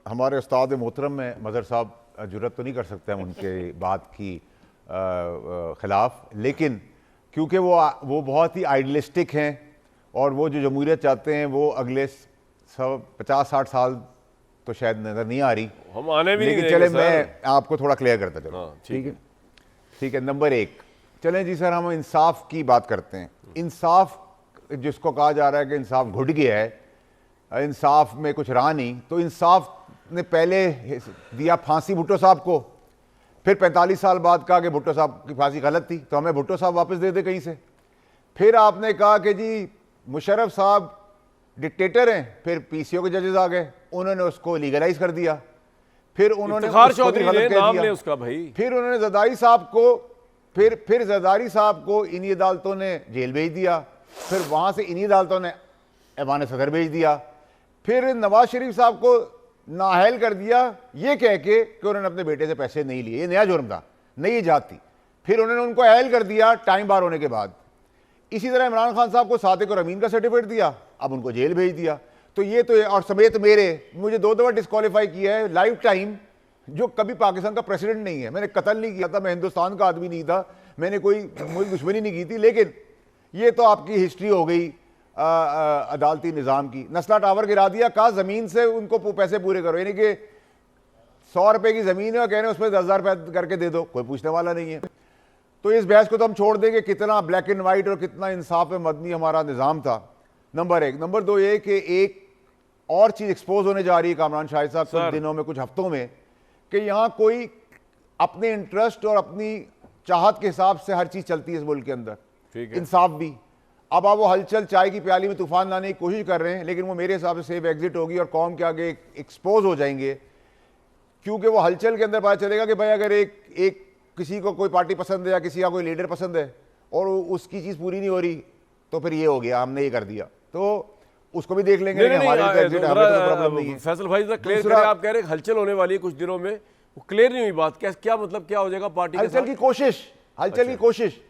हमारे उस्ताद मोहतरम में मज़हर साहब जुर्रत तो नहीं कर सकते हम उनके बात की ख़िलाफ़, लेकिन क्योंकि वो बहुत ही आइडियलिस्टिक हैं और वो जो जमहूरियत चाहते हैं वो अगले 50-60 साल तो शायद नज़र नहीं आ रही, हम आने भी लेकिन नहीं चले देंगे मैं आपको थोड़ा क्लियर करता चलो। हाँ, ठीक है, ठीक है। नंबर 1, चलें जी सर, हम इंसाफ की बात करते हैं। इंसाफ जिसको कहा जा रहा है कि इंसाफ घुट गया है, इंसाफ में कुछ रहा नहीं, तो इंसाफ ने पहले दिया फांसी भुट्टो साहब को, फिर 45 साल बाद कहा कि भुट्टो साहब की फांसी गलत थी तो हमें भुट्टो साहब वापस दे दे कहीं से। फिर आपने कहा कि जी मुशर्रफ साहब डिक्टेटर हैं, फिर पीसीओ के जजेस आ गए, उन्होंने उसको लीगलाइज कर दिया। फिर उन्होंने इफ्तिखार उसको भी चौधरी गलत ने कह नाम दिया। ले उसका भाई। फिर उन्होंने जरदारी साहब को फिर जरदारी साहब को इन्हीं अदालतों ने जेल भेज दिया, फिर वहां से इन्हीं अदालतों ने ऐवान सदर भेज दिया। फिर नवाज शरीफ साहब को नाअहल कर दिया ये कह के कि उन्होंने अपने बेटे से पैसे नहीं लिए, ये नया जुर्म था, नई इजाद थी। फिर उन्होंने उनको अहल कर दिया टाइम बार होने के बाद। इसी तरह इमरान खान साहब को सादिक और अमीन का सर्टिफिकेट दिया, अब उनको जेल भेज दिया। तो ये तो, और समेत मुझे 2 दफ़ा डिस्क्वालीफाई किया है लाइफ टाइम, जो कभी पाकिस्तान का प्रेसिडेंट नहीं है। मैंने कत्ल नहीं किया था, मैं हिंदुस्तान का आदमी नहीं था, मैंने कोई मुल्क दुश्मनी नहीं की थी, लेकिन ये तो आपकी हिस्ट्री हो गई अदालती निज़ाम की। नस्ला टावर गिरा दिया, कहा ज़मीन से उनको पैसे पूरे करो, यानी कि 100 रुपए की ज़मीन है और कह रहे हैं उसमें 10,000 रुपये करके दे दो, कोई पूछने वाला नहीं है। तो इस बहस को तो हम छोड़ देंगे, कितना ब्लैक एंड वाइट और कितना इंसाफ मदनी हमारा निज़ाम था, नंबर 1। नंबर 2 ये कि एक और चीज़ एक्सपोज होने जा रही है कामरान शाहिद साहब कुछ दिनों में, कुछ हफ्तों में, कि यहाँ कोई अपने इंटरेस्ट और अपनी चाहत के हिसाब से हर चीज़ चलती है इस मुल्क के अंदर, इंसाफ भी। अब आप वो हलचल चाय की प्याली में तूफान लाने की कोशिश कर रहे हैं, लेकिन वो मेरे हिसाब से सेफ एग्जिट होगी और कौम के आगे एक्सपोज हो जाएंगे, क्योंकि वो हलचल के अंदर पता चलेगा कि भाई अगर एक किसी को कोई पार्टी पसंद है या किसी का कोई लीडर पसंद है और उसकी चीज़ पूरी नहीं हो रही, तो फिर ये हो गया, हमने ये कर दिया, तो उसको भी देख लेंगे। फैसल भाई क्लियर करें, आप कह रहे हैं हलचल होने वाली है कुछ दिनों में, वो क्लियर नहीं हुई बात, क्या मतलब क्या हो जाएगा पार्टी? हलचल की कोशिश, हलचल की कोशिश